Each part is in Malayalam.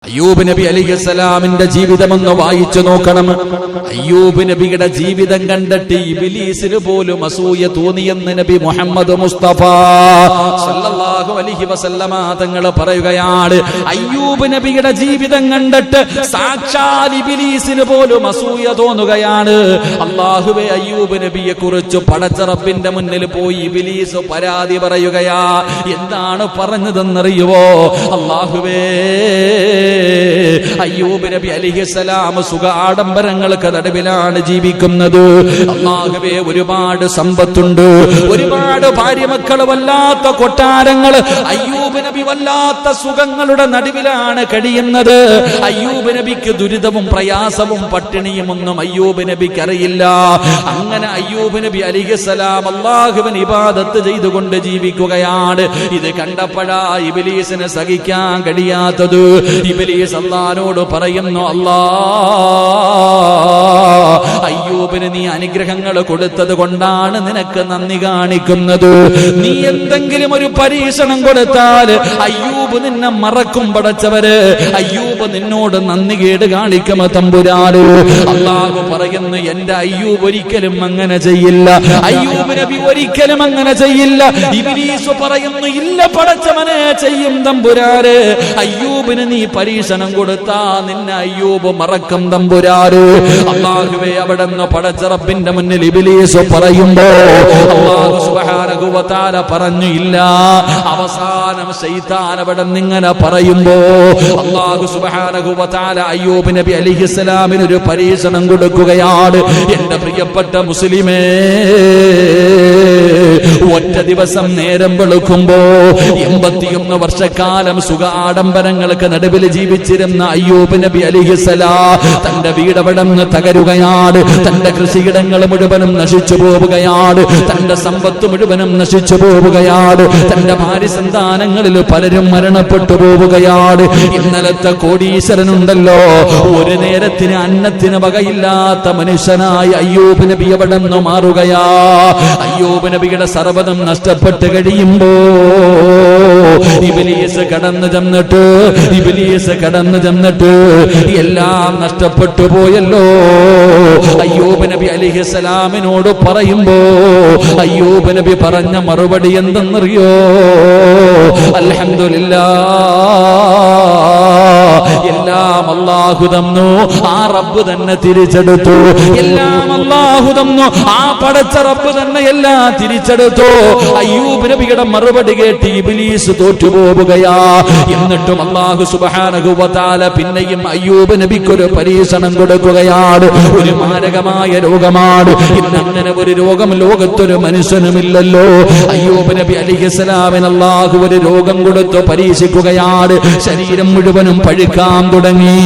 അയ്യൂബ് നബി അലൈഹിസ്സലാമിന്റെ ജീവിതമൊന്ന് വായിച്ചു നോക്കണം. അയ്യൂബ് നബിയുടെ ജീവിതം കണ്ടിട്ട് ഇബ്ലീസിന് പോലും അസൂയ തോന്നിയെന്ന് നബി മുഹമ്മദ് മുസ്തഫ സല്ലല്ലാഹു അലൈഹി വസല്ലമ തങ്ങൾ പറയുകയാണ്. അയ്യൂബ് നബിയുടെ ജീവിതം കണ്ടിട്ട് സാക്ഷാൽ ഇബ്ലീസിന് പോലും അസൂയ തോന്നുകയാണ്. അല്ലാഹുവേ, അയ്യൂബ് നബിയെ കുറിച്ച് പടച്ച റബ്ബിന്റെ മുന്നിൽ പോയി ഇബ്ലീസ് പരാതി പറയുകയാ. എന്താണ് പറഞ്ഞതെന്നറിയുവോ? അല്ലാഹുവേ, അയ്യൂബ് നബി അലൈഹിസ്സലാം സുഖ ആഡംബരങ്ങൾക്ക് നടുവിലാണ് ജീവിക്കുന്നത്. അല്ലാഹുവേ, ഒരുപാട് സമ്പത്തുണ്ട്, ഒരുപാട് ഭാര്യമക്കൾ, വല്ലാത്ത കൊട്ടാരങ്ങൾ. അയ്യൂബ് നബി വല്ലാത്ത സുഖങ്ങളുടെ നടുവിലാണ് കഴിയുന്നത്. അയ്യൂബ് നബിക്ക് ദുരിതവും പ്രയാസവും പട്ടിണിയും ഒന്നും അയ്യൂബ് നബിക്ക് അറിയില്ല. അങ്ങനെ അയ്യൂബ് നബി അലൈഹിസ്സലാം അല്ലാഹുവിനെ ഇബാദത്ത് ചെയ്തുകൊണ്ട് ജീവിക്കുകയാണ്. ഇത് കണ്ടപ്പോഴാ ഇബ്ലീസിന് സഹിക്കാൻ കഴിയാത്തത്. ഇബ്ലീസ് അല്ലാഹുവോട് പറയുന്നു, അല്ലാ, അയ്യൂബിന് നീ അനുഗ്രഹങ്ങൾ കൊടുത്തത് കൊണ്ടാണ് നിനക്ക് നന്ദി കാണിക്കുന്നത്. നീ എന്തെങ്കിലും ഒരു പരീക്ഷണം കൊടുത്താൽ അയ്യൂബ് നിന്നെ മറക്കും പടച്ചവര്. അയ്യൂബ് നിന്നോട് നന്ദി കേട് കാണിക്കും തമ്പുരാന്. അല്ലാഹു പറയുന്നു, എന്റെ അയ്യൂബ് ഒരിക്കലും അങ്ങനെ ചെയ്യില്ല. അയ്യൂബ് നബി ഒരിക്കലും അങ്ങനെ ചെയ്യില്ല. ഇബ്ലീസ് പറയുന്നു, ഇല്ല പടച്ചവനെ, ചെയ്യും തമ്പുരാന്. അയ്യൂബിന് നീ പരീക്ഷണം കൊടുത്താ നിന്നെ അയ്യൂബ് മറക്കും തമ്പുരാന്. അല്ലാഹുവേ, അവിടുന്ന് പടച്ച റബ്ബിന്റെ മുന്നിൽ ഇബ്ലീസ് പറയുമ്പോ അല്ലാഹു സുബ്ഹാനഹു വ തആല പറഞ്ഞു, ഇല്ല. അവസാനം ശൈത്താൻ അവിടെ ഇങ്ങനെ പറയുമ്പോ അല്ലാഹു സുബ്ഹാനഹു വ തആല അയ്യൂബ് നബി അലൈഹിസ്സലാമിന് ഒരു പരീക്ഷണം കൊടുക്കുകയാണ്. എന്റെ പ്രിയപ്പെട്ട മുസ്ലിമേ, ഒറ്റ ദിവസം നേരം വെളുക്കുമ്പോ 81 വർഷക്കാലം സുഖ ആഡംബരങ്ങൾക്ക് നടുവിൽ ജീവിച്ചിരുന്ന അയ്യൂബ് നബി അലൈഹിസ്സലാം തന്റെ വീടവിടന്ന് തകരുകയാണ്. തന്റെ കൃഷിയിടങ്ങൾ മുഴുവനും നശിച്ചു പോവുകയാണ്. തന്റെ സമ്പത്ത് മുഴുവനും നശിച്ചു പോവുകയാണ്. തന്റെ ഭാര്യ സന്താനങ്ങളിൽ പലരും മരണപ്പെട്ടു പോവുകയാണ്. ഇന്നലത്തെ കോടീശ്വരനുണ്ടല്ലോ, ഒരു നേരത്തിന് അന്നത്തിന് വകയില്ലാത്ത മനുഷ്യനായി അയ്യൂബ് നബി അവിടെ നിന്ന് മാറുകയാ. അയ്യൂബ് നബിയുടെ സർവ്വതം നഷ്ടപ്പെട്ട് കഴിയുമ്പോ ഇബ്ലീസ് കടന്നു ചെന്നിട്ട് എല്ലാം നഷ്ടപ്പെട്ടു പോയല്ലോ. അയ്യൂബ് നബി അലൈഹിസ്സലാമിനോട് പറയുമ്പോ അയ്യൂബ് നബി പറഞ്ഞ മറുപടി എന്തെന്നറിയോ? അൽഹംദുലില്ലാഹ്, എല്ലാം അല്ലാഹു തന്നു, ആ റബ്ബ് തന്നെ തിരിച്ചെടുത്തു. എല്ലാം അല്ലാഹു തന്നു, ആ പടച്ച റബ്ബ് തന്നെ എല്ലാം തിരിച്ചെടുത്തു. അയ്യൂബ് നബിയുടെ മറുപടി കേട്ട് ഇബ്ലീസ് തോറ്റുപോവുകയാ. എന്നിട്ടും അല്ലാഹു സുബ്ഹാനഹു വ തആല പിന്നെയും അയ്യൂബ് നബിക്ക് ഒരു പരീക്ഷണം കൊടുക്കുകയാണ്. ഒരു മാരകമായ രോഗമാണ്. ഇന്നങ്ങനെ ഒരു രോഗം ലോകത്തൊരു മനുഷ്യനുമില്ലല്ലോ. അയ്യൂബ് നബി അലൈഹിസ്സലാമിന് അല്ലാഹു ഒരു രോഗം കൊടുത്ത് പരീക്ഷിക്കുകയാണ്. ശരീരം മുഴുവനും പഴുക്കാൻ തുടങ്ങി.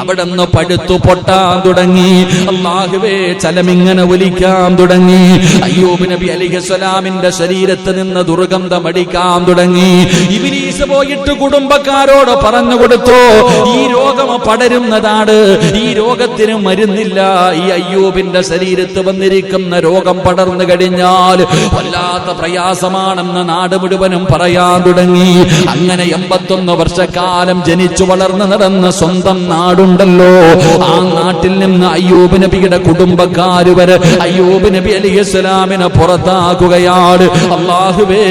അവിടുന്ന് പഴുത്തു പൊട്ടാൻ തുടങ്ങി. അല്ലാഹുവേ, ചലമിങ്ങനെ ഒലിക്കാൻ തുടങ്ങി. അയ്യൂബ് നബി അലൈഹിസ്സലാമിന്റെ ശരീരത്ത് നിന്ന് ദുർഗന്ധം അടിക്കാൻ തുടങ്ങി. ഇബ്ലീസ് പോയിട്ട് കുടുംബക്കാരോട് പറഞ്ഞു കൊടുത്തു, ഈ രോഗം പടരുന്നതാണ്, ഈ രോഗത്തിന് മരുന്നില്ല. ഈ അയ്യൂബിന്റെ ശരീരത്ത് വന്നിരിക്കുന്ന രോഗം പടർന്നു കഴിഞ്ഞാൽ വല്ലാത്ത പ്രയാസമാണെന്ന് നാട് മുഴുവനും പറയാൻ തുടങ്ങി. അങ്ങനെ 81 വർഷക്കാലം ജനിച്ചു വളർന്നു നടന്ന സ്വന്തം നാടുണ്ടല്ലോ, ആ നാട്ടിൽ നിന്ന് അയ്യൂബ് നബിയുടെ കുടുംബക്കാര് വരെ അയ്യൂബ് നബി അലൈഹിസ്സലാമിനെ പുറത്താക്കുകയാണ്. അല്ലാഹുവേ,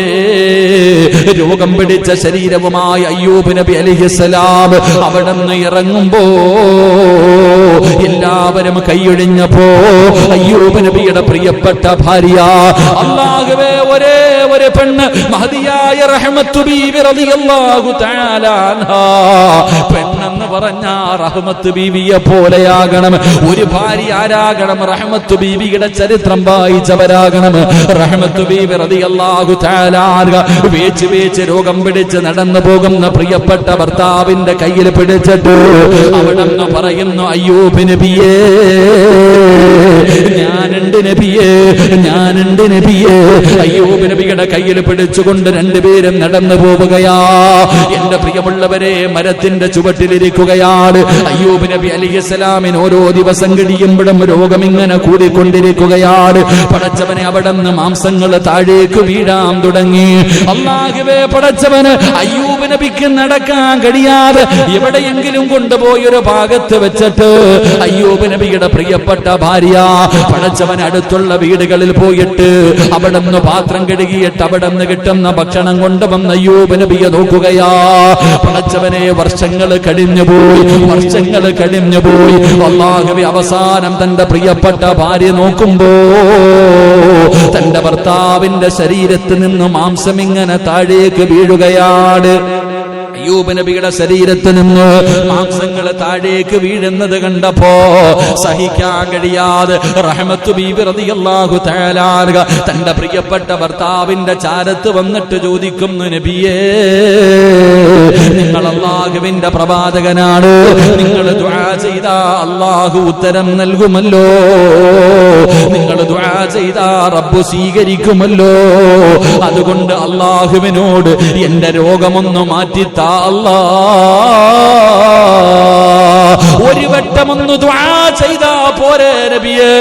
രോഗം പിടിച്ച ശരീരവുമായി അയ്യൂബ് നബി അലൈഹിസ്സലാം അവിടെ നിന്ന് ഇറങ്ങുമ്പോ എല്ലാവരും കൈയൊഴിഞ്ഞപ്പോ അയ്യൂബ് നബിയുടെ പ്രിയപ്പെട്ട ഭാര്യ, അല്ലാഹുവേ, ഒരേ ഒരു പെണ്ണ് മഹദിയായ റഹ്മത്ത് ബീവി റളിയല്ലാഹു തആല അൻഹാ, പെണ്ണെന്ന് പറഞ്ഞ റഹ്മത്ത് ബീവിയെ പോലെയാകണം. ഒരു ഭാര്യ ആരാകണം? റഹ്മത്ത് ബീവിയുടെ ചരിത്രം വായിച്ചവരാകണം. റഹ്മത്ത് ബീവി റളിയല്ലാഹു തആല അൻഹ വേച്ച് രോഗം പിടിച്ച് നടന്നു പോകുന്ന പ്രിയപ്പെട്ട ഭർത്താവിന്റെ കയ്യിൽ പിടിച്ചിട്ട് അവിടെന്ന് പറയുന്നു, അയ്യൂബ് നബിയേ, ഞാനുണ്ട് നബിയേ, ഞാനുണ്ട് നബിയേ. അയ്യൂബ് നബിയുടെ കയ്യിൽ പിടിച്ചുകൊണ്ട് രണ്ടുപേരും നടന്നു പോവുകയാ. എന്റെ പ്രിയമുള്ളവരെ, മരത്തിന്റെ ചുവട്ടിലിരിക്കുകയാണ്. അയ്യൂബ് നബി അലൈഹിസ്സലാമിന് ഓരോ ദിവസം കഴിയുമ്പോഴും രോഗം ഇങ്ങനെ കൂടിക്കൊണ്ടിരിക്കുകയാണ്. പടച്ചവനെ, അവിടെ നിന്ന് മാംസങ്ങൾ താഴേക്ക് വീഴാൻ തുടങ്ങി. അല്ലാഹുവേ പടച്ചവന്, അയ്യൂബ് നബിക്ക് നടക്കാൻ കഴിയാതെ എവിടെയെങ്കിലും കൊണ്ടുപോയി ഒരു ഭാഗത്ത് വെച്ചിട്ട് അയ്യൂബ് നബിയുടെ പ്രിയപ്പെട്ട ഭാര്യ പടച്ചവൻ അടുത്തുള്ള വീടുകളിൽ പോയിട്ട് അവിടെ നിന്ന് പാത്രം കഴുകിയിട്ട് അവിടെ നിന്ന് കിട്ടുന്ന ഭക്ഷണം കൊണ്ടുവന്ന് അയ്യൂബ് നബിയെ നോക്കുകയാ. പടച്ചവനെ, വർഷങ്ങൾ കഴിഞ്ഞുപോയി. അല്ലാഹുവേ, അവസാനം തന്റെ പ്രിയപ്പെട്ട ഭാര്യ നോക്കുമ്പോ തന്റെ ഭർത്താവിന്റെ ശരീരത്തിൽ നിന്ന് മാംസം ഇങ്ങനെ താഴേക്ക് വീഴുകയാണ്. അയ്യൂബ് നബിയുടെ ശരീരത്തിൽ നിന്ന് മാംസങ്ങൾ താഴേക്ക് വീഴുന്നത് കണ്ടപ്പോ സഹിക്കാൻ കഴിയാതെ റഹ്മത്ത് ബീബി റളിയല്ലാഹു തആല അൻഹ തന്റെ പ്രിയപ്പെട്ട ഭർത്താവിന്റെ ചാരത്ത് വന്നിട്ട് ചോദിക്കുന്നു, നബിയേ, നിങ്ങൾ അല്ലാഹുവിന്റെ പ്രവാചകനാണ്. നിങ്ങൾ ദുആ ചെയ്താ അല്ലാഹു ഉത്തരം നൽകുമല്ലോ. നിങ്ങൾ ദുആ ചെയ്താ റബ്ബ് സ്വീകരിക്കുമല്ലോ. അതുകൊണ്ട് അല്ലാഹുവിനോട് എന്റെ രോഗമൊന്ന് മാറ്റിത്താ അല്ലാ. ഒരു വട്ടമൊന്ന് ദുആ ചെയ്താ പോരെ നബിയേ,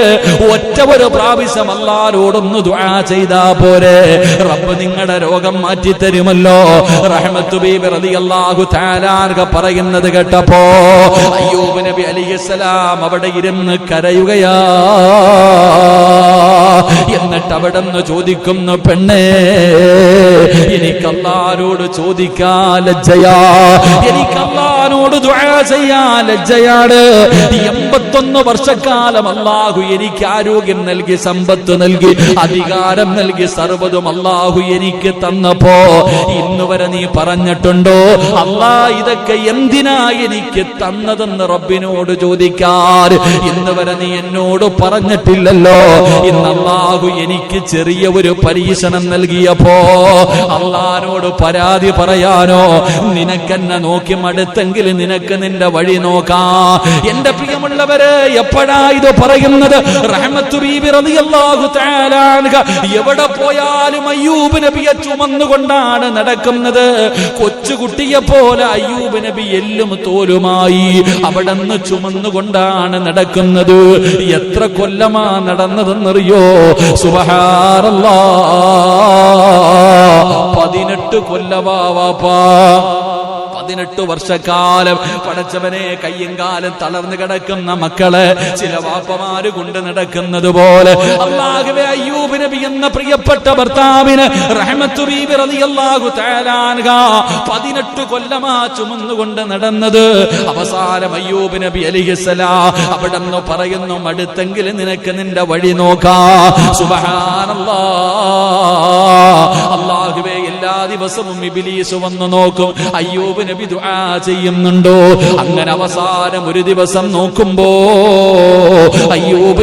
ഒറ്റ ഒരു പ്രാവശ്യം അല്ലാഹുവോടൊന്ന് ദുആ ചെയ്താ പോരെ, റബ്ബ് നിങ്ങളുടെ രോഗം മാറ്റി തരുമല്ലോ. റഹ്മത്ത് ബീബി റളിയല്ലാഹു തആല അൻഹ പറയുന്നത് കേട്ടപ്പോ അയ്യൂബ് നബി അലൈഹിസ്സലാം അവിടെ ഇരുന്ന് കരയുകയാ. എന്നിട്ട് അവിടെ നിന്ന് ചോദിക്കുന്നു, പെണ്ണേ, എനിക്ക് അല്ലാഹുവോട് ചോദിക്കാൻ ലജ്ജയാ, എനിക്ക് അല്ലാഹുവോട് ദുആ ചെയ്യാൻ ലജ്ജയാണ്. 81 വർഷക്കാലം അല്ലാഹു എനിക്ക് ആരോഗ്യം നൽകി, സമ്പത്ത് നൽകി, അധികാരം നൽകി, സർവ്വതും അല്ലാഹു എനിക്ക് തന്നപ്പോ ഇന്ന് വരെ നീ പറഞ്ഞിട്ടുണ്ടോ അല്ലാ ഇതൊക്കെ എന്തിനാ എനിക്ക് തന്നതെന്ന് റബ്ബിനോട് ചോദിക്കാൻ? ഇന്ന് വരെ നീ എന്നോട് പറഞ്ഞിട്ടില്ലല്ലോ. ഇന്ന് അല്ലാഹു എനിക്ക് ചെറിയ ഒരു പരീക്ഷണം നൽകിയപ്പോ അല്ലാഹുവോട് പരാതി പറയാനോ? നിനക്കെന്നെ നോക്കി മടുത്തെങ്കിൽ നിനക്ക് നിന്റെ വഴി നോക്കാം. എന്റെ പ്രിയമുള്ളവരെ, എപ്പോഴാ ഇത് പറയുന്നത്? റഹ്മത്ത് ബീബി റളിയല്ലാഹു തആല അൻഹ എവിടെ പോയാലും അയ്യൂബ് നബിയെ ചുമന്നുകൊണ്ടാണ് നടക്കുന്നത്. കൊച്ചുകുട്ടിയെ പോലെ അയ്യൂബ് നബി എല്ലും തോലുമായി അവിടെ നിന്ന് ചുമന്നുകൊണ്ടാണ് നടക്കുന്നത്. എത്ര കൊല്ലമാ നടന്നതെന്നറിയോ? സുബ്ഹാനല്ലാഹ്, 18 കൊല്ലമാ വാപ്പാ. 18 വർഷക്കാലം പടച്ചവനെ കയ്യും കാലും തളർന്നു കിടക്കുന്ന മക്കളെ ചില വാപ്പമാര് കൊണ്ട് നടക്കുന്നത് പോലെ അല്ലാഹുവേ, അയ്യൂബ് നബി എന്ന പ്രിയപ്പെട്ട ഭർത്താവിന് റഹ്മത്ത് ബീബി റളിയല്ലാഹു തആല അൻഹ 18 കൊല്ലമാ ചുമന്നുകൊണ്ട് നടന്നത്. അവസാനം അയ്യൂബ് നബി അലൈഹിസ്സലാം അവിടെ നിന്ന് പറയുന്നു, മടുത്തെങ്കിൽ നിനക്ക് നിന്റെ വഴി നോക്കാം. സുബ്ഹാനല്ലാഹ്. അല്ലാഹുവേ, എല്ലാ ദിവസവും ഇബ്ലീസ് വന്നു നോക്കും, അയ്യൂബ് നബി ദുആ ചെയ്യുന്നുണ്ടോ? അങ്ങനെ അവസാനം ഒരു ദിവസം നോക്കുമ്പോ അയ്യൂബ്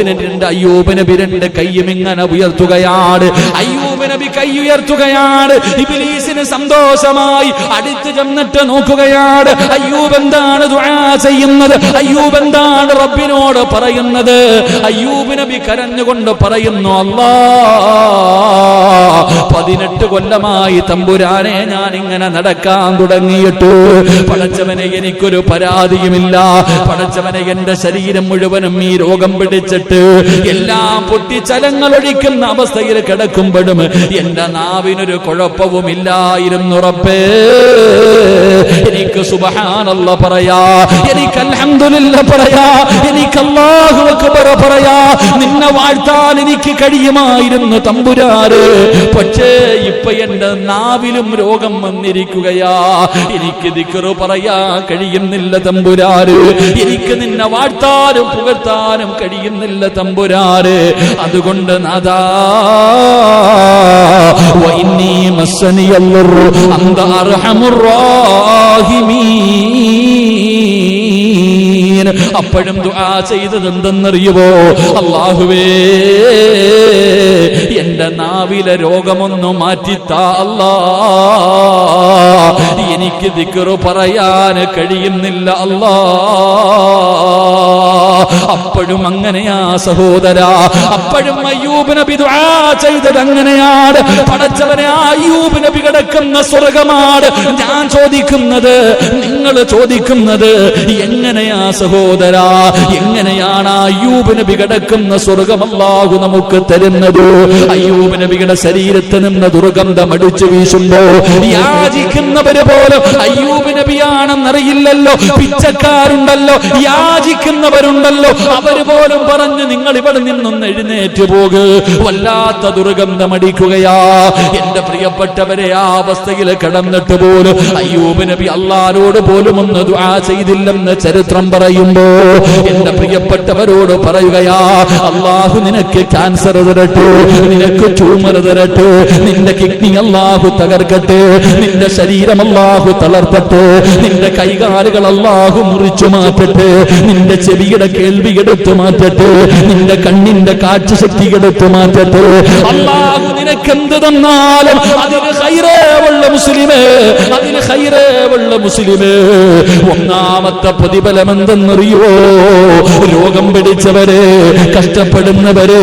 നബി രണ്ട് കൈയും ഇങ്ങനെ ഉയർത്തുകയാണ്. അയ്യൂബ് നബി കൈ ഉയർത്തുകയാണ്. ഇബ്ലീസിന് സന്തോഷമായി അടുത്ത് ചെന്നിട്ട് നോക്കുകയാണ്. അയ്യൂബ് എന്താണ് ദുആ ചെയ്യുന്നത്? അയ്യൂബ് എന്താണ് റബ്ബിനോട് പറയുന്നത്? അയ്യൂബ് നബി കരഞ്ഞുകൊണ്ട് പറയുന്നു, അല്ലാഹ് 18 കൊല്ലമായി തമ്പുരാനെ ഞാൻ ഇങ്ങനെ നടക്കാൻ തുടങ്ങിയിട്ട് പടച്ചവനെ എനിക്കൊരു പരാതിയുമില്ല. പടച്ചവനെ, എന്റെ ശരീരം മുഴുവനും ഈ രോഗം പിടിച്ചിട്ട് എല്ലാം പൊട്ടിച്ചലങ്ങൾ ഒഴിക്കുന്ന അവസ്ഥയിൽ കിടക്കുമ്പോഴും എന്റെ നാവിനൊരു കുഴപ്പവുമില്ലായിരുന്നു റബ്ബേ. എനിക്ക് സുബ്ഹാനല്ലാഹ് പറയാ, എനിക്ക് അൽഹംദുലില്ലാഹ് പറയാ, എനിക്ക് അല്ലാഹു അക്ബർ പറയാ, നിന്നെ വാഴ്ത്താൻ എനിക്ക് കഴിയുമായിരുന്നു തമ്പുരാനെ. പക്ഷേ ഇപ്പൊ എന്റെ നാവിലും രോഗം വന്നിരിക്കുകയാ. എനിക്ക് ദിക്റ് പറയാൻ കഴിയുന്നില്ല തമ്പുരാനെ. എനിക്ക് നിന്നെ വാഴ്ത്താനും പുകഴ്ത്താനും കഴിയുന്നില്ല തമ്പുരാനെ. അതുകൊണ്ട് നാദാ, വഇന്നീ മസ്സനിയല്ലറു അന്ത അർഹമുർ റാഹിമീൻ. അപ്പോഴും ദുആ ചെയ്തത് എന്തെന്നറിയുമോ? അല്ലാഹുവേ, എന്റെ നാവിലെ രോഗമൊന്നു മാറ്റിത്താ അല്ലാ. എനിക്ക് ദിക്റ് പറയാൻ കഴിയുന്നില്ല അല്ലാ. അപ്പോഴും അങ്ങനെയാ സഹോദരാ, അപ്പോഴും അയ്യൂബ് നബി ദുആ ചെയ്തത് അങ്ങനെയാണ്. പടച്ചവനെ, അയ്യൂബ് നബി കിടക്കുന്ന സ്വർഗമാണ് ഞാൻ ചോദിക്കുന്നത്, നിങ്ങൾ ചോദിക്കുന്നത് എങ്ങനെയാ സഹോദരാ? എങ്ങനെയാണ് അയ്യൂബ് നബി കിടക്കുന്ന സ്വർഗം അല്ലാഹു നമുക്ക് തരുന്നത്? അയ്യൂബ് നബിയുടെ ശരീരത്തിൽ നിന്ന് ദുർഗന്ധം അടിച്ചു വീശുമ്പോ യാചിക്കുന്നവര് പോലും അയ്യൂബ് നബിയാണെന്നറിയില്ലല്ലോ. പിച്ചക്കാരുണ്ടല്ലോ, യാചിക്കുന്നവരുണ്ടല്ലോ, അവര് പോലും പറഞ്ഞു നിങ്ങൾ ഇവിടെ നിന്നൊന്ന് എഴുന്നേറ്റ് പോക്, വല്ലാത്ത ദുർഗന്ധം അടിക്കുകയാ. എന്റെ പ്രിയപ്പെട്ടവരെ, ആ അവസ്ഥയിൽ കിടന്നിട്ട് പോലും അയ്യൂബ് നബി അല്ലാഹുവോട് പോലും ഒന്ന് ദുആ ചെയ്തില്ലെന്ന് ചരിത്രം പറയുമ്പോ എന്റെ പ്രിയപ്പെട്ടവരോട് പറയുകയാ, അല്ലാഹു നിനക്ക് ക്യാൻസർ തരട്ടെ, നിനക്ക് ട്യൂമർ തരട്ടെ, നിന്റെ കിഡ്നി അല്ലാഹു തകർക്കട്ടെ, നിന്റെ ശരീരം അല്ലാഹു തളർത്തട്ടെ, നിന്റെ കൈകാലുകൾ അല്ലാഹു മുറിച്ചു മാറ്റട്ടെ, നിന്റെ ചെവിയുടെ കേൾവി എടുത്തു മാറ്റട്ടെ, നിന്റെ കണ്ണിന്റെ കാഴ്ച ശക്തി എടുത്തു മാറ്റട്ടെ. അല്ലാഹു നിനക്ക് എന്ത് തന്നാലും അതിന് ഖൈറുള്ള മുസ്ലിമേ, അതിന് ഖൈറുള്ള മുസ്ലിമേ, ഒന്നാമത്തെ പ്രതിഫലം എന്തെന്നറിയോ? രോഗം പിടിച്ചവരെ, കഷ്ടപ്പെടുന്നവരെ,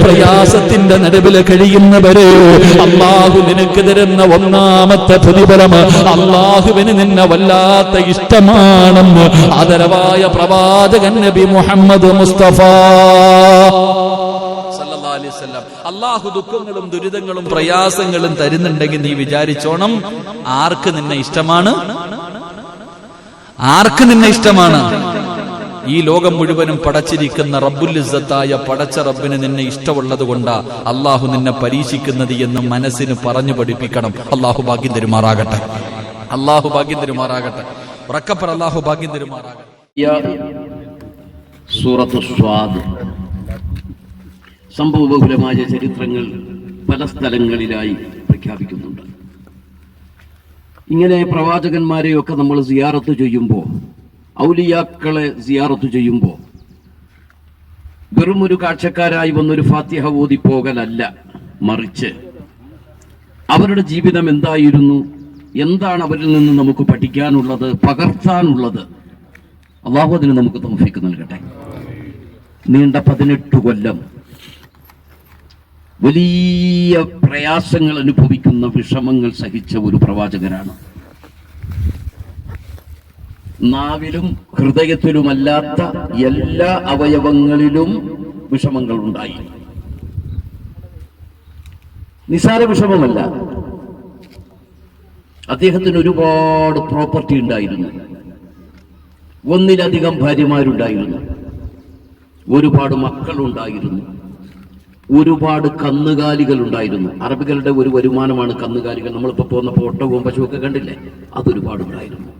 പ്രയാസത്തിന്റെ നടുവിൽ കഴിയുന്നവരെ അല്ലാഹു നിനക്ക് തരുന്ന ഒന്നാമത്തെ പ്രതിഫലം അല്ലാഹുവിന് നിന്നെ വല്ലാത്ത ഇഷ്ടമാണെന്ന് ആദരവായ പ്രവാചകൻ നബി മുഹമ്മദ് മുസ്തഫ സല്ലല്ലാഹു അലൈഹി വസല്ലം. അല്ലാഹു ദുഃഖങ്ങളും ദുരിതങ്ങളും പ്രയാസങ്ങളും തരുന്നുണ്ടെങ്കിൽ നീ വിചാരിച്ചോണം, ആർക്ക് നിന്നെ ഇഷ്ടമാണ്? ആർക്ക് നിന്നെ ഇഷ്ടമാണ്? ഈ ലോകം മുഴുവനും പടച്ചിരിക്കുന്ന റബ്ബുൽ ഇസ്സത്തായ പടച്ച റബ്ബിന് നിന്നെ ഇഷ്ടമുള്ളത് കൊണ്ടാ അള്ളാഹു നിന്നെ പരീക്ഷിക്കുന്നത് എന്ന് മനസ്സിന് പറഞ്ഞു പഠിപ്പിക്കണം. അള്ളാഹു ഭാഗ്യം തരുമാറാകട്ടെ, അള്ളാഹു ഭാഗ്യം തരുമാറാകട്ടെ, ഉറക്കപ്പർ അള്ളാഹു ഭാഗ്യം തരുമാറാകട്ടെ. സൂറത്ത് സ്വാദ് സംഭവബഹുലമായ ചരിത്രങ്ങൾ പല സ്ഥലങ്ങളിലായി പ്രഖ്യാപിക്കുന്നുണ്ട്. ഇങ്ങനെ പ്രവാചകന്മാരെയൊക്കെ നമ്മൾ സിയാറത്ത് ചെയ്യുമ്പോൾ, ഔലിയാക്കളെ സിയാറത്ത് ചെയ്യുമ്പോൾ വെറും ഒരു കാഴ്ചക്കാരായി വന്നൊരു ഫാത്തിഹ ഓതി പോകലല്ല, മറിച്ച് അവരുടെ ജീവിതം എന്തായിരുന്നു, എന്താണ് അവരിൽ നിന്ന് നമുക്ക് പഠിക്കാനുള്ളത്, പകർത്താനുള്ളത്, അല്ലാഹു അതിന് നമുക്ക് തൗഫീഖ് നൽകട്ടെ. നീണ്ട 18 കൊല്ലം വലിയ പ്രയാസങ്ങൾ അനുഭവിക്കുന്ന, വിഷമങ്ങൾ സഹിച്ച ഒരു പ്രവാചകനാണ്. നാവിലും ഹൃദയത്തിലുമല്ലാത്ത എല്ലാ അവയവങ്ങളിലും വിഷമങ്ങൾ ഉണ്ടായി. നിസാര വിഷമമല്ല. അദ്ദേഹത്തിന് ഒരുപാട് പ്രോപ്പർട്ടി ഉണ്ടായിരുന്നു, ഒന്നിലധികം ഭാര്യമാരുണ്ടായിരുന്നു, ഒരുപാട് മക്കളുണ്ടായിരുന്നു, ഒരുപാട് കന്നുകാലികൾ ഉണ്ടായിരുന്നു. അറബികളുടെ ഒരു വരുമാനമാണ് കന്നുകാലികൾ. നമ്മളിപ്പോ പോകുന്ന ഒട്ടകവും പശുവൊക്കെ കണ്ടില്ലേ, അതൊരുപാടുണ്ടായിരുന്നു.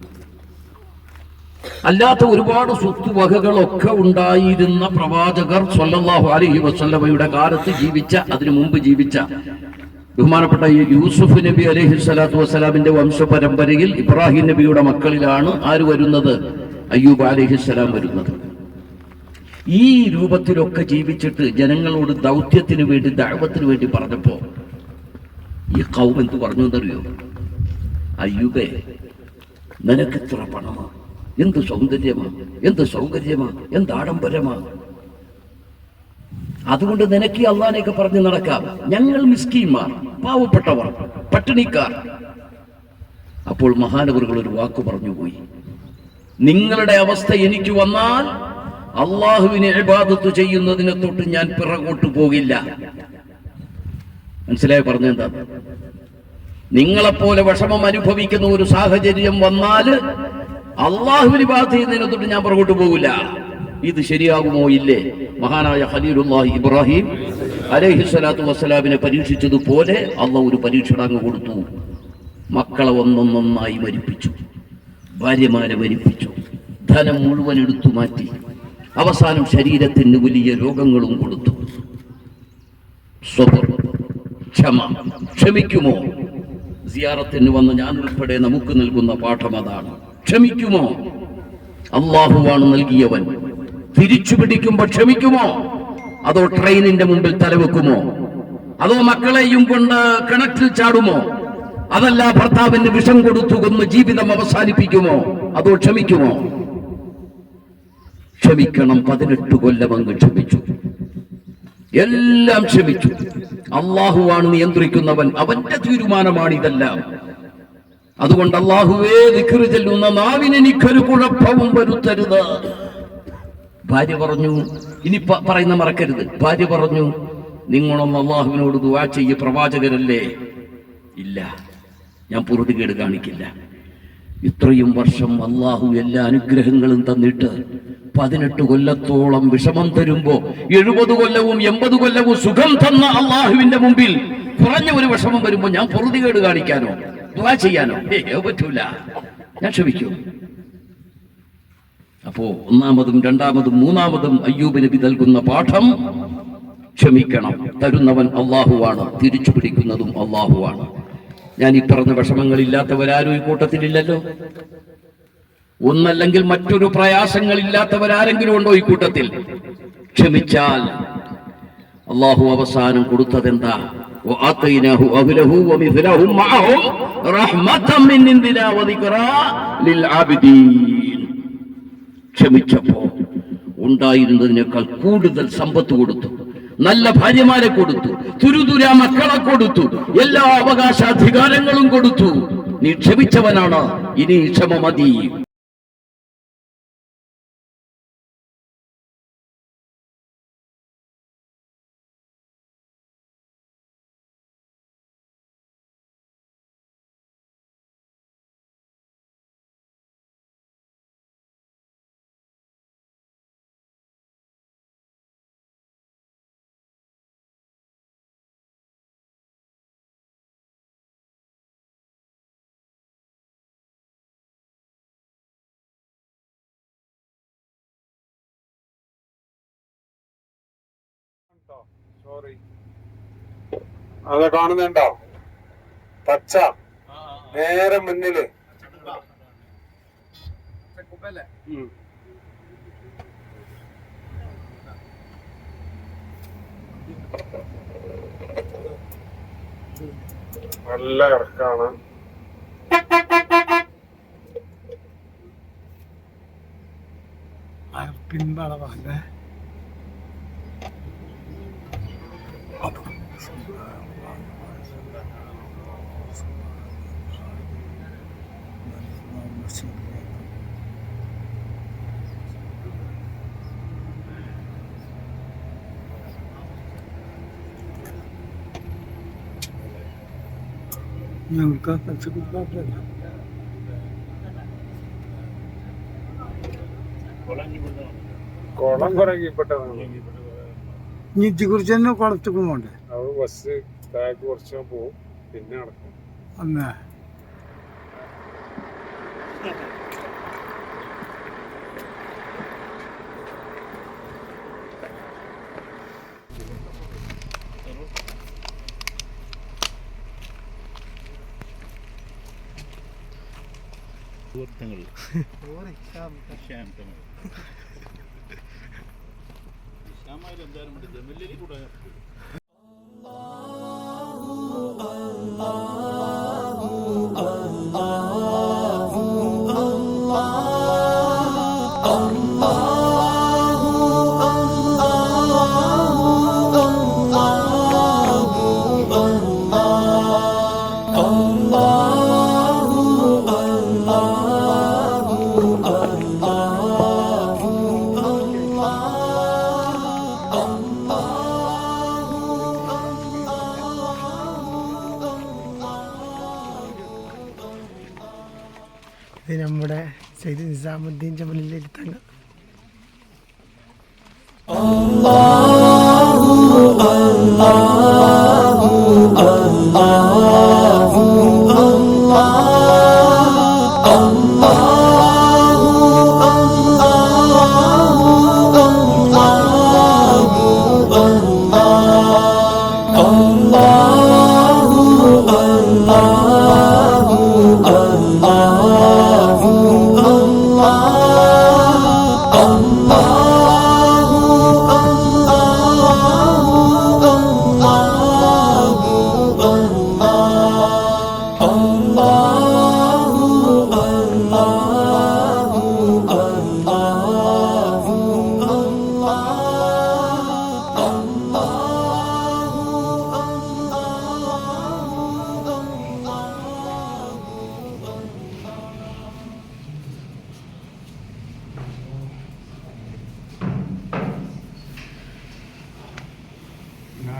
അല്ലാത്ത ഒരുപാട് സ്വത്തുവകകളൊക്കെ ഉണ്ടായിരുന്ന പ്രവാചകർ സ്വല്ലല്ലാഹു അലൈഹി വസല്ലമയുടെ കാലത്ത് ജീവിച്ച, അതിനു മുമ്പ് ജീവിച്ച ബഹുമാനപ്പെട്ട യൂസുഫ് നബി അലൈഹി സ്വലാത്തു വസ്സലാമിന്റെ വംശപരമ്പരയിൽ ഇബ്രാഹിം നബിയുടെ മക്കളിലാണ് ആര് വരുന്നത്? അയ്യൂബ് അലൈഹിസ്സലാം വരുന്നത്. ഈ രൂപത്തിലൊക്കെ ജീവിച്ചിട്ട് ജനങ്ങളോട് ദൗത്യത്തിന് വേണ്ടി, ദഅവത്തിന് വേണ്ടി പറഞ്ഞപ്പോ ഈ ഖൗം എന്ത് പറഞ്ഞു എന്നറിയോ? അയ്യൂബേ, നിനക്ക് ഇത്ര പണമാ, എന്ത് സൗന്ദര്യമാ, എന്ത് സൗകര്യമാ, എന്ത് ആഡംബരമാ, അതുകൊണ്ട് നിനക്ക് അള്ളാനെയൊക്കെ പറഞ്ഞ് നടക്കാം. ഞങ്ങൾ മിസ്കീന്മാർ, പാവപ്പെട്ടവർ, പട്ടിണിക്കാർ. അപ്പോൾ മഹാനവറുകൾ ഒരു വാക്ക് പറഞ്ഞു പോയി, നിങ്ങളുടെ അവസ്ഥ എനിക്ക് വന്നാൽ അള്ളാഹുവിനെ ഇബാദത്ത് ചെയ്യുന്നതിനെ തൊട്ട് ഞാൻ പിറകോട്ട് പോകില്ല. മനസ്സിലായി പറഞ്ഞെന്താ? നിങ്ങളെപ്പോലെ വിഷമം അനുഭവിക്കുന്ന ഒരു സാഹചര്യം വന്നാൽ അള്ളാഹുവിനെ ഇബാദത്ത് ചെയ്യുന്നതിനെ തൊട്ട് ഞാൻ പിറകോട്ട് പോകില്ല. ഇത് ശരിയാകുമോ? ഇല്ലേ? മഹാനായ ഖലീലുല്ലാഹി ഇബ്രാഹിം അലൈഹിസ്സലാത്തു വസ്സലാമിനെ പരീക്ഷിച്ചതുപോലെ അള്ളാഹു ഒരു പരീക്ഷണം അങ്ങ് കൊടുത്തു. മക്കളെ ഒന്നൊന്നൊന്നായി മരിപ്പിച്ചു, ഭാര്യമാരെ മരിപ്പിച്ചു, ധനം മുഴുവൻ എടുത്തു മാറ്റി, അവസാനം ശരീരത്തിന് വലിയ രോഗങ്ങളും കൊടുത്തു. സ്വബർ, ക്ഷമ, ക്ഷമിക്കുമോ? സിയാറത്തിന് വന്ന് ഞാൻ ഉൾപ്പെടെ നമുക്ക് നൽകുന്ന പാഠം അതാണ്. ക്ഷമിക്കുമോ? അള്ളാഹുവാണ് നൽകിയവൻ. തിരിച്ചു പിടിക്കുമ്പോ ക്ഷമിക്കുമോ? അതോ ട്രെയിനിന്റെ മുമ്പിൽ തലവെക്കുമോ? അതോ മക്കളെയും കൊണ്ട് കിണറ്റിൽ ചാടുമോ? അതല്ല ഭർത്താവിന് വിഷം കൊടുത്തു കൊന്ന് ജീവിതം അവസാനിപ്പിക്കുമോ? അതോ ക്ഷമിക്കുമോ? ക്ഷമിക്കണം. 18 കൊല്ലം അങ്ങ് ക്ഷമിച്ചു, എല്ലാം ക്ഷമിച്ചു. അള്ളാഹുവാണ് നിയന്ത്രിക്കുന്നവൻ, അവന്റെ തീരുമാനമാണ് ഇതെല്ലാം. അതുകൊണ്ട് അള്ളാഹുവേ ദിക്ർ ചൊല്ലുന്ന നാവിന് എനിക്കൊരു കുഴപ്പവും വരുത്തരുത്. ഭാര്യ പറഞ്ഞു, ഇനി പറയുന്ന മറക്കരുത്. ഭാര്യ പറഞ്ഞു, നിങ്ങളൊന്ന് അള്ളാഹുവിനോട് ദുആ ചെയ്യ്, പ്രവാചകരല്ലേ. ഇല്ല, ഞാൻ പൊറുതികേട് കാണിക്കില്ല. ഇത്രയും വർഷം അള്ളാഹു എല്ലാ അനുഗ്രഹങ്ങളും തന്നിട്ട് 18 കൊല്ലത്തോളം വിഷമം തരുമ്പോ 70 കൊല്ലവും 80 കൊല്ലവും സുഖം തന്ന അള്ളാഹുവിന്റെ മുമ്പിൽ കുറഞ്ഞ ഒരു വിഷമം വരുമ്പോ ഞാൻ പൊറുതികേട് കാണിക്കാനോ ദുആ ചെയ്യാനോ പറ്റൂല. ഞാൻ ക്ഷമിക്കും. അപ്പോ ഒന്നാമതും രണ്ടാമതും മൂന്നാമതും അയ്യൂബ് നബി നൽകുന്ന പാഠം ക്ഷമിക്കണം. തരുന്നവൻ അള്ളാഹുവാണ്, തിരിച്ചു പിടിക്കുന്നതും അള്ളാഹുവാണ്. ഞാൻ ഈ പറഞ്ഞ വിഷമങ്ങളില്ലാത്തവരാരും ഈ കൂട്ടത്തിലില്ലല്ലോ. ഒന്നല്ലെങ്കിൽ മറ്റൊരു പ്രയാസങ്ങളില്ലാത്തവരാരെങ്കിലും ഉണ്ടോ ഈ കൂട്ടത്തിൽ? ക്ഷമിച്ചാൽ അള്ളാഹു അവസാനം കൊടുത്തതെന്താ? ക്ഷമിച്ചപ്പോ ഉണ്ടായിരുന്നതിനേക്കാൾ കൂടുതൽ സമ്പത്ത് കൊടുത്തു, നല്ല ഭാര്യമാരെ കൊടുത്തു, തുരുതുര മക്കളെ കൊടുത്തു, എല്ലാ അവകാശാധികാരങ്ങളും കൊടുത്തു. നീ ക്ഷമിച്ചവനാണ്, ഇനി ക്ഷമ മതി. സോറി, അത് കാണുന്നുണ്ടോ? പച്ച നേരെ മുന്നില്. നല്ല ഇറക്കാണ്. പിൻവളവാല്ലേ? ഞങ്ങൾക്ക് കുളം കുറങ്ങിപ്പെട്ടതാണ്. നീതി കുറിച്ച് തന്നെ കുളത്തേക്ക് പോണ്ടേ? അത് ബസ് താഴേക്ക് കുറച്ച് പോവും, പിന്നെ നടക്കും. അന്നേ ഇത് നമ്മുടെ സയ്യിദ് നിസാമുദ്ദീൻ ജമലിലേക്ക് തങ്ങ.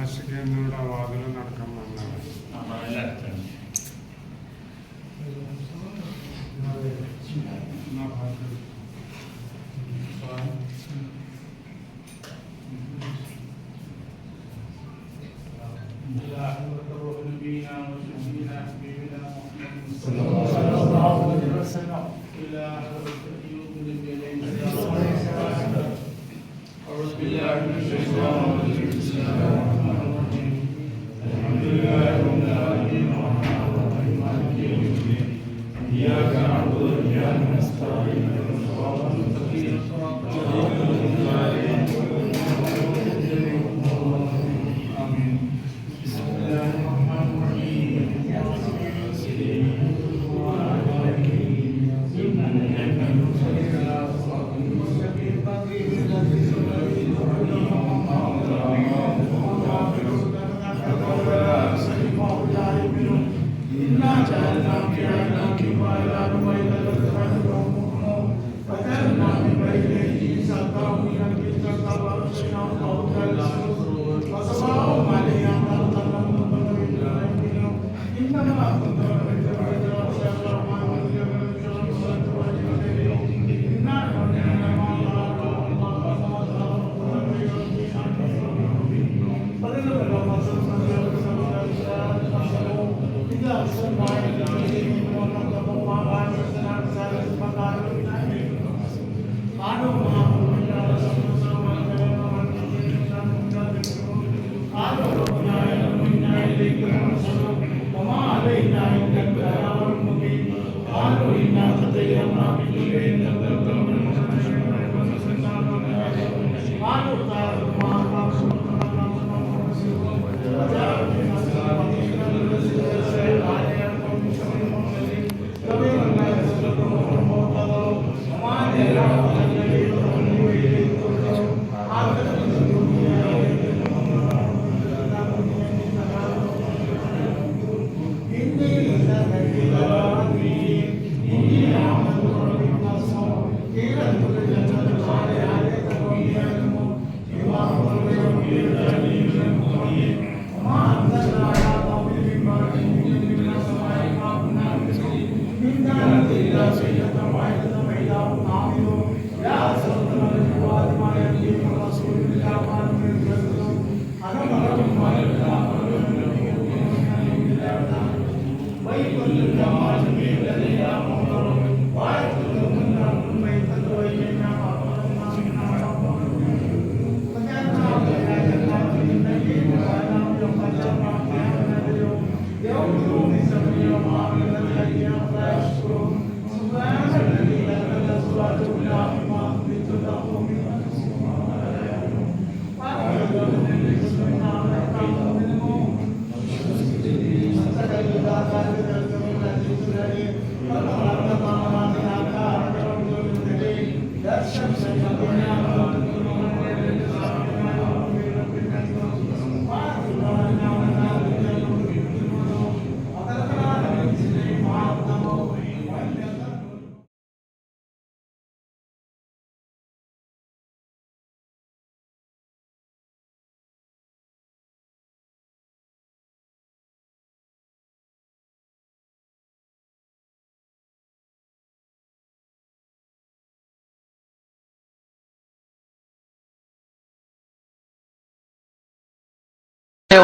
താമസിക്കുന്നവരുടെ വാതിലും നടക്കാൻ വന്നത്.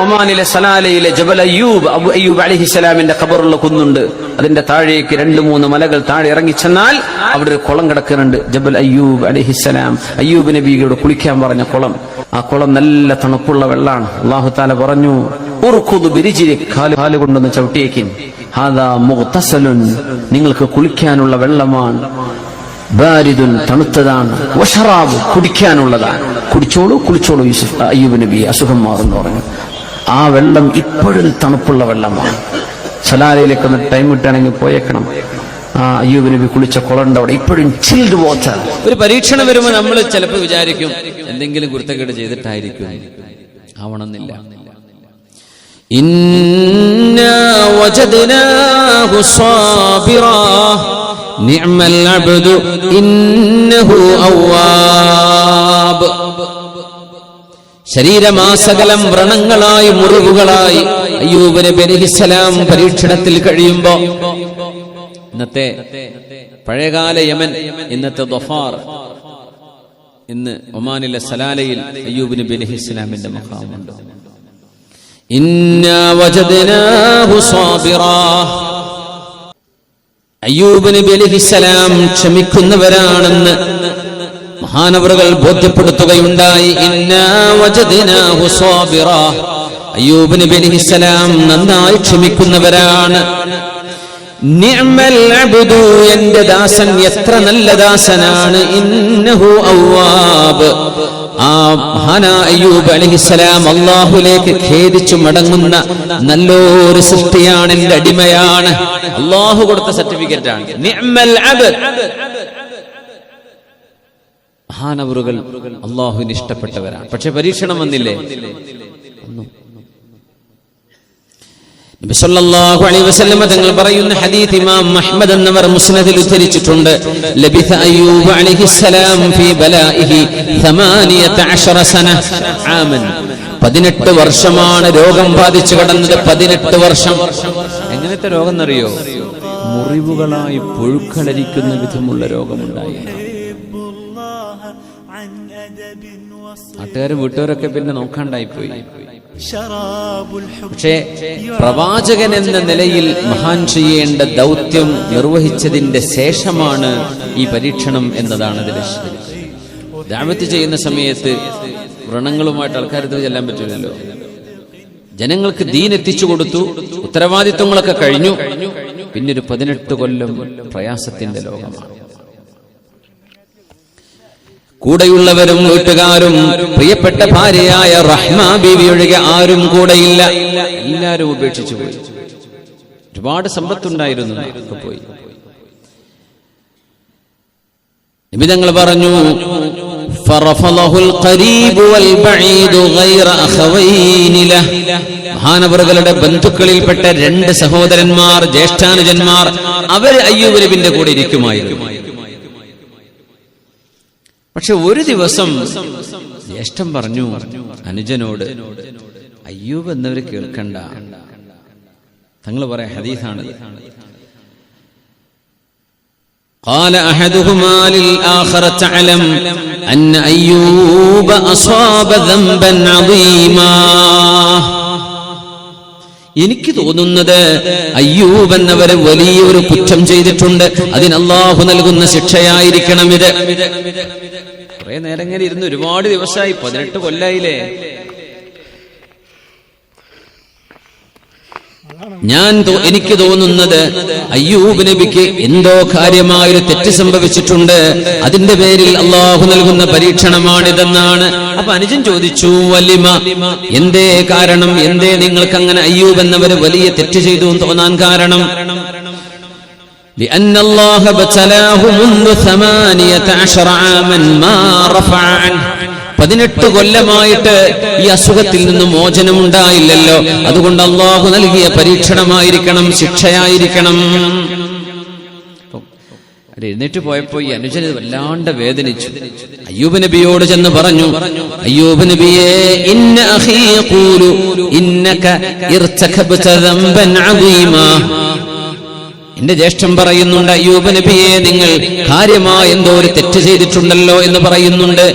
ഒമാനിലെ സലാലയിലെ ജബൽ അയ്യൂബ് അയ്യൂബ് അലൈഹിസ്സലാമിന്റെ ഖബറുള്ള കുന്നുണ്ട്. അതിന്റെ താഴേക്ക് 2-3 മലകൾ താഴെ ഇറങ്ങിച്ചെന്നാൽ അവിടെ ഒരു കുളം കിടക്കുന്നുണ്ട്. ജബൽ അയ്യൂബ് അലൈഹിസ്സലാം അയ്യൂബ് നബിയോട് കുളിക്കാൻ പറഞ്ഞ കുളം. ആ കുളം നല്ല തണുപ്പുള്ള വെള്ളമാണ്. അല്ലാഹു തആല പറഞ്ഞു, ഉർഖുദ് ബിരിജ്ലിക്, കാല് കൊണ്ടൊന്ന് ചവിട്ടിയേക്കിൻ, ഹാദാ മുഗ്തസലുൻ, നിങ്ങൾക്ക് കുളിക്കാനുള്ള വെള്ളമാണ്, ബാരിദുൻ, തണുത്തതാണ്, വശറാബ്, കുടിക്കാനുള്ളതാണ്, കുടിച്ചോളൂ കുളിച്ചോളൂ യൂസുഫ് അയ്യൂബ് നബിയെ, അസുഖം മാറുന്നു പറഞ്ഞു. ആ വെള്ളം ഇപ്പോഴും തണുപ്പുള്ള വെള്ളമാണ്. സലാലയിലേക്ക് ഒന്ന് ടൈം കിട്ടുകയാണെങ്കിൽ പോയേക്കണം. ആ അയ്യൂബ് നബി കുളിച്ച കുളണ്ട് അവിടെ ഇപ്പോഴും ചിൽഡ് വാട്ടർ. ഒരു പരീക്ഷണം വരുമ്പോൾ നമ്മൾ ചിലപ്പോൾ വിചാരിക്കും എന്തെങ്കിലും കുരുത്തക്കേട് ചെയ്തിട്ടായിരിക്കും, ആവണമെന്നില്ല. ഇന്നാ വജദ്നാഹു സാബിറാ നിഅമൽ അബ്ദു ഇന്നഹു അവ്വാബ്. ശരീരമാസകലം വ്രണങ്ങളായി മുറിവുകളായി അയ്യൂബ് നബി അലൈഹിസ്സലാം പരീക്ഷണത്തിൽ കഴിയുമ്പോ, ഇന്നത്തെ പഴയകാല യമൻ, ഇന്നത്തെ ദഫാർ, ഇന്ന് ഒമാനിലെ സലാലയിൽ അയ്യൂബ് നബി അലൈഹിസ്സലാമിന്റെ മഖാമുണ്ട്. ഇന്നാ വജദ്നാഹു സാബിറാ, അയ്യൂബ് നബി അലൈഹിസ്സലാം ക്ഷമിക്കുന്നവരാണെന്ന് മഹാനവറുകൾ ബോധ്യപ്പെടുത്തുകയുണ്ടായി. ഇന്നാ വജദ്നാഹു സാബിറാ, അയ്യൂബ് നബി അലൈഹിസ്സലാം നന്നായി ക്ഷമിക്കുന്നവരാണ്. നിഅമൽ അബ്ദു, എന്റെ ദാസൻ എത്ര നല്ല ദാസനാണ്. ഇന്നഹു അവ്വാബ്, ആ മഹാനായ അയ്യൂബ് അലൈഹിസ്സലാം അല്ലാഹുവിലേക്ക് ഖേദിച്ചു മടങ്ങുന്ന നല്ലൊരു സൃഷ്ടിയാണ്, എന്റെ അടിമയാണ്. അല്ലാഹു കൊടുത്ത സർട്ടിഫിക്കറ്റ് ആണ് നിഅമൽ അബ്ദ്. മഹാനവറുകൾ അല്ലാഹുവിന് ഇഷ്ടപ്പെട്ടവരാണ്. പക്ഷെ പരീക്ഷണം വന്നില്ലേ? നബി സല്ലല്ലാഹു അലൈഹി വസല്ലം തങ്ങൾ പറയുന്ന ഹദീസ് ഇമാം അഹ്മദ് എന്നവർ മുസ്നദിൽ ഉദ്ധരിച്ചിട്ടുണ്ട്. ലബിഥ അയ്യൂബ് അലൈഹിസ്സലാം ഫീ ബലാഇഹി 18 സന ആമൻ, 18 വർഷമാണ് രോഗം ബാധിച്ചു കടന്നത്. 18 വർഷം. എങ്ങനത്തെ രോഗം എന്നറിയോ? മുറിവുകളായി പുഴുക്കളരിക്കുന്ന വിധമുള്ള രോഗമുണ്ടായി. നാട്ടുകാരും വീട്ടുകാരൊക്കെ പിന്നെ നോക്കാണ്ടായിപ്പോയി. പക്ഷേ പ്രവാചകൻ എന്ന നിലയിൽ മഹാൻ ചെയ്യേണ്ട ദൗത്യം നിർവഹിച്ചതിന്റെ ശേഷമാണ് ഈ പരീക്ഷണം എന്നതാണ് അതിലെ ശരി. ദഅവത്ത് ചെയ്യുന്ന സമയത്ത് വ്രണങ്ങളുമായിട്ട് ആൾക്കാരത്ത് ചെല്ലാൻ പറ്റില്ലല്ലോ. ജനങ്ങൾക്ക് ദീൻ എത്തിച്ചു കൊടുത്തു, ഉത്തരവാദിത്വങ്ങളൊക്കെ കഴിഞ്ഞു. പിന്നൊരു 18 കൊല്ലം പ്രയാസത്തിന്റെ ലോകമാണ്. കൂടെയുള്ളവരും വീട്ടുകാരും പ്രിയപ്പെട്ട ഭാര്യയായ റഹ്മ ബീവി ഒഴികെ ആരും കൂടെയില്ല. എല്ലാവരും ഉപേക്ഷിച്ചു പോയി. ഒരുപാട് സമ്പത്തുണ്ടായിരുന്നു, ഒക്കെ പോയി. നബി തങ്ങൾ പറഞ്ഞു, ഫറഫലഹുൽ ഖരീബു വൽ ബഈദു ഗൈറ അഖവൈനി ലഹ്, മഹാനവറുകളുടെ ബന്ധുക്കളിൽപ്പെട്ട 2 സഹോദരന്മാർ, ജ്യേഷ്ഠാനുജന്മാർ, അവർ അയ്യൂബ് നബിന്റെ കൂടെ ഇരിക്കുമായിരുന്നു. പക്ഷെ ഒരു ദിവസം ജ്യേഷ്ഠൻ പറഞ്ഞു അനുജനോട്, അയ്യൂബ് എന്നവർ കേൾക്കണ്ട. തങ്ങൾ പറയാ ഹദീസാണ്. قال أحدهما للآخر تعلم أن أيوب أصاب ذنبا عظيما, എനിക്ക് തോന്നുന്നത് അയ്യൂബ് എന്നവരെ വലിയൊരു കുറ്റം ചെയ്തിട്ടുണ്ട്. അതിന് അല്ലാഹു നൽകുന്ന ശിക്ഷയായിരിക്കണം ഇത്. കുറെ നേരം ഇങ്ങനെ ഇരുന്ന് ഒരുപാട് ദിവസമായി, 18 കൊല്ലായില്ലേ. എനിക്ക് തോന്നുന്നത് അയ്യൂബ് നബിക്ക് എന്തോ കാര്യമായൊരു തെറ്റ് സംഭവിച്ചിട്ടുണ്ട്. അതിന്റെ പേരിൽ അല്ലാഹു നൽകുന്ന പരീക്ഷണമാണിതെന്നാണ്. അപ്പൊ അനുജൻ ചോദിച്ചു, വലിമ, എന്തേ കാരണം? എന്തേ നിങ്ങൾക്ക് അങ്ങനെ അയ്യൂബ് എന്നവര് വലിയ തെറ്റ് ചെയ്തു തോന്നാൻ കാരണം? لأن الله ابتلاه منذ 18 عاما ما رفع عنه, 18 കൊല്ലമായിട്ട് ഈ അസുഖത്തിൽ നിന്ന് മോചനമുണ്ടായില്ലല്ലോ. അതുകൊണ്ട് അല്ലാഹു നൽകിയ പരീക്ഷണമായിരിക്കണം, ശിക്ഷയായിരിക്കണം. എഴുന്നേറ്റ് പോയപ്പോ ഈ അനുജന് വല്ലാണ്ട് വേദനിച്ചു. അയ്യൂബ് നബിയോട് ചെന്ന് പറഞ്ഞു, അയ്യൂബ് നബിയേ, ഇന്ന അഖീ യഖൂലു ഇന്നക ഇർതകബ്ത ദംബൻ അദീമാ, എന്റെ ജ്യേഷ്ഠൻ പറയുന്നുണ്ട്, അയ്യൂബ് നബിയെ നിങ്ങൾ കാര്യമായ എന്തോ ഒരു തെറ്റ് ചെയ്തിട്ടുണ്ടല്ലോ എന്ന് പറയുന്നുണ്ട്.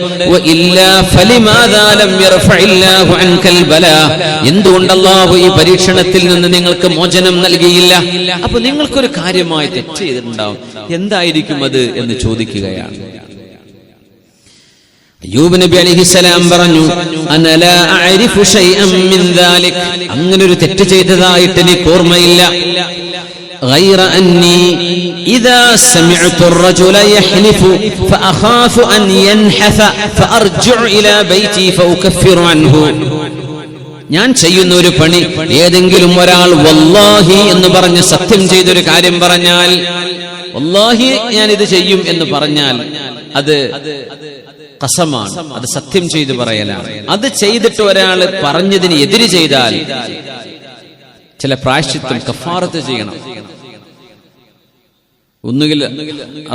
എന്തുകൊണ്ട് അല്ലാഹു ഈ പരീക്ഷണത്തിൽ നിന്ന് നിങ്ങൾക്ക് മോചനം നൽകിയില്ല? അപ്പൊ നിങ്ങൾക്കൊരു കാര്യമായ തെറ്റ് ചെയ്തിട്ടുണ്ടാവും, എന്തായിരിക്കും അത് എന്ന് ചോദിക്കുകയാണ്. അയ്യൂബ് നബി അലൈഹിസ്സലാം പറഞ്ഞു, അന ലാ അഅരിഫു ശൈഅൻ മിൻ ദാലിക്, അങ്ങനെ ഒരു തെറ്റ് ചെയ്തതായിട്ട് എനിക്ക് ഓർമ്മയില്ല. غير أني إذا سمعت الرجل يحلف فأخاف أن ينحث فأرجع إلى بيتي فأكفر عنه. ഞാൻ ചെയ്യുന്ന ഒരു പണി, ഏതെങ്കിലും ഒരാൾ വല്ലാഹി എന്ന് പറഞ്ഞ് സത്യം ചെയ്തൊരു കാര്യം പറഞ്ഞാൽ, വല്ലാഹി ഞാൻ ഇത് ചെയ്യും എന്ന് പറഞ്ഞാൽ അത് ഖസമാണ്, അത് സത്യം ചെയ്തു പറയലാണ്. അത് ചെയ്തിട്ട് ഒരാൾ പറഞ്ഞതിന് എതിര് ചെയ്താൽ ചില പ്രായശ്ചിത്തം, കഫാറത്ത് ചെയ്യണം. ഒന്നുകിൽ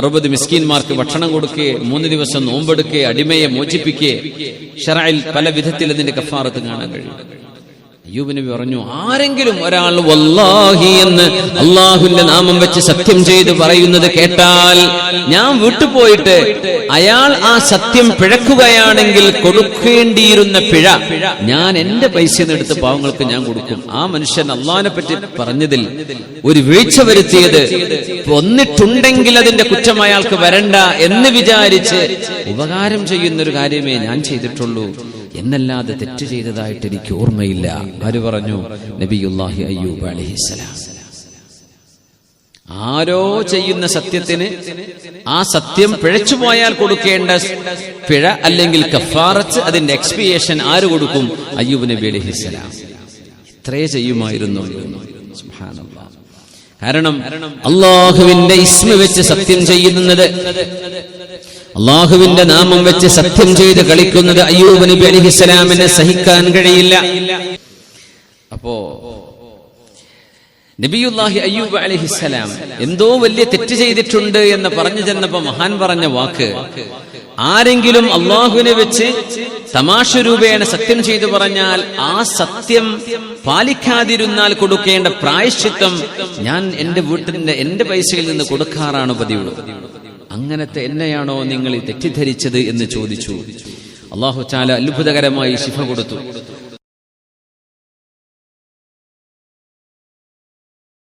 60 മിസ്കീന്മാർക്ക് ഭക്ഷണം കൊടുക്കേ, 3 ദിവസം നോമ്പെടുക്കേ, അടിമയെ മോചിപ്പിക്കേ. ശറഇൽ പല വിധത്തിൽ ഇതിന്റെ കഫാറത്ത് കാണാൻ കഴിയും. അയ്യൂബ് നബി പറഞ്ഞു, ആരെങ്കിലും ഒരാൾ വല്ലാഹി എന്ന് അള്ളാഹുവിന്റെ നാമം വെച്ച് സത്യം ചെയ്ത് പറയുന്നത് കേട്ടാൽ ഞാൻ വിട്ടുപോയിട്ട് അയാൾ ആ സത്യം പിഴക്കുകയാണെങ്കിൽ കൊടുക്കേണ്ടിയിരുന്ന പിഴ ഞാൻ എന്റെ പൈസ എടുത്ത് പാവങ്ങൾക്ക് ഞാൻ കൊടുക്കും. ആ മനുഷ്യൻ അള്ളാഹിനെ പറ്റി പറഞ്ഞതിൽ ഒരു വീഴ്ച വരുത്തിയത് വന്നിട്ടുണ്ടെങ്കിൽ അതിന്റെ കുറ്റം അയാൾക്ക് വരണ്ട എന്ന് വിചാരിച്ച് ഉപകാരം ചെയ്യുന്നൊരു കാര്യമേ ഞാൻ ചെയ്തിട്ടുള്ളൂ എന്നല്ലാതെ തെറ്റ് ചെയ്തതായിട്ട് എനിക്ക് ഓർമ്മയില്ല. ആര് പറഞ്ഞു? നബിയുല്ലാഹി അയ്യൂബ് അലൈഹിസ്സലാം. ആരോ ചെയ്യുന്ന സത്യത്തിന് ആ സത്യം പിഴച്ചുപോയാൽ കൊടുക്കേണ്ട പിഴ അല്ലെങ്കിൽ കഫാറത്ത്, അതിന്റെ എക്സ്പിയേഷൻ ആര് കൊടുക്കും? അയ്യൂബ് നബി അലൈഹിസ്സലാം. ഇത്രേ ചെയ്യുമായിരുന്നു. സുബ്ഹാനല്ലാഹ്. കാരണം അള്ളാഹുവിന്റെ ഇസ്മ വെച്ച് സത്യം ചെയ്യുന്നത്, അള്ളാഹുവിന്റെ നാമം വെച്ച് സത്യം ചെയ്ത് കളിക്കുന്നത് അയ്യൂബ് നബി അലൈഹിസ്സലാമിനെ സഹിക്കാൻ കഴിയില്ല. അപ്പോ നബിയുല്ലാഹി അയ്യൂബ് അലൈഹിസ്സലാം എന്തോ വലിയ തെറ്റ് ചെയ്തിട്ടുണ്ട് എന്ന് പറഞ്ഞു ചെന്നപ്പോ മഹാൻ പറഞ്ഞ വാക്ക്, ആരെങ്കിലും അള്ളാഹുവിനെ വെച്ച് തമാശ രൂപേണ സത്യം ചെയ്തു പറഞ്ഞാൽ ആ സത്യം പാലിക്കാതിരുന്നാൽ കൊടുക്കേണ്ട പ്രായശ്ചിത്തം ഞാൻ എന്റെ പൈസയിൽ നിന്ന് കൊടുക്കാറാണ് പതിവ്. അങ്ങനത്തെ എന്നെയാണോ നിങ്ങൾ തെറ്റിദ്ധരിച്ചത് എന്ന് ചോദിച്ചു. അല്ലാഹു തആല അത്ഭുതകരമായി ശിഫ കൊടുത്തു.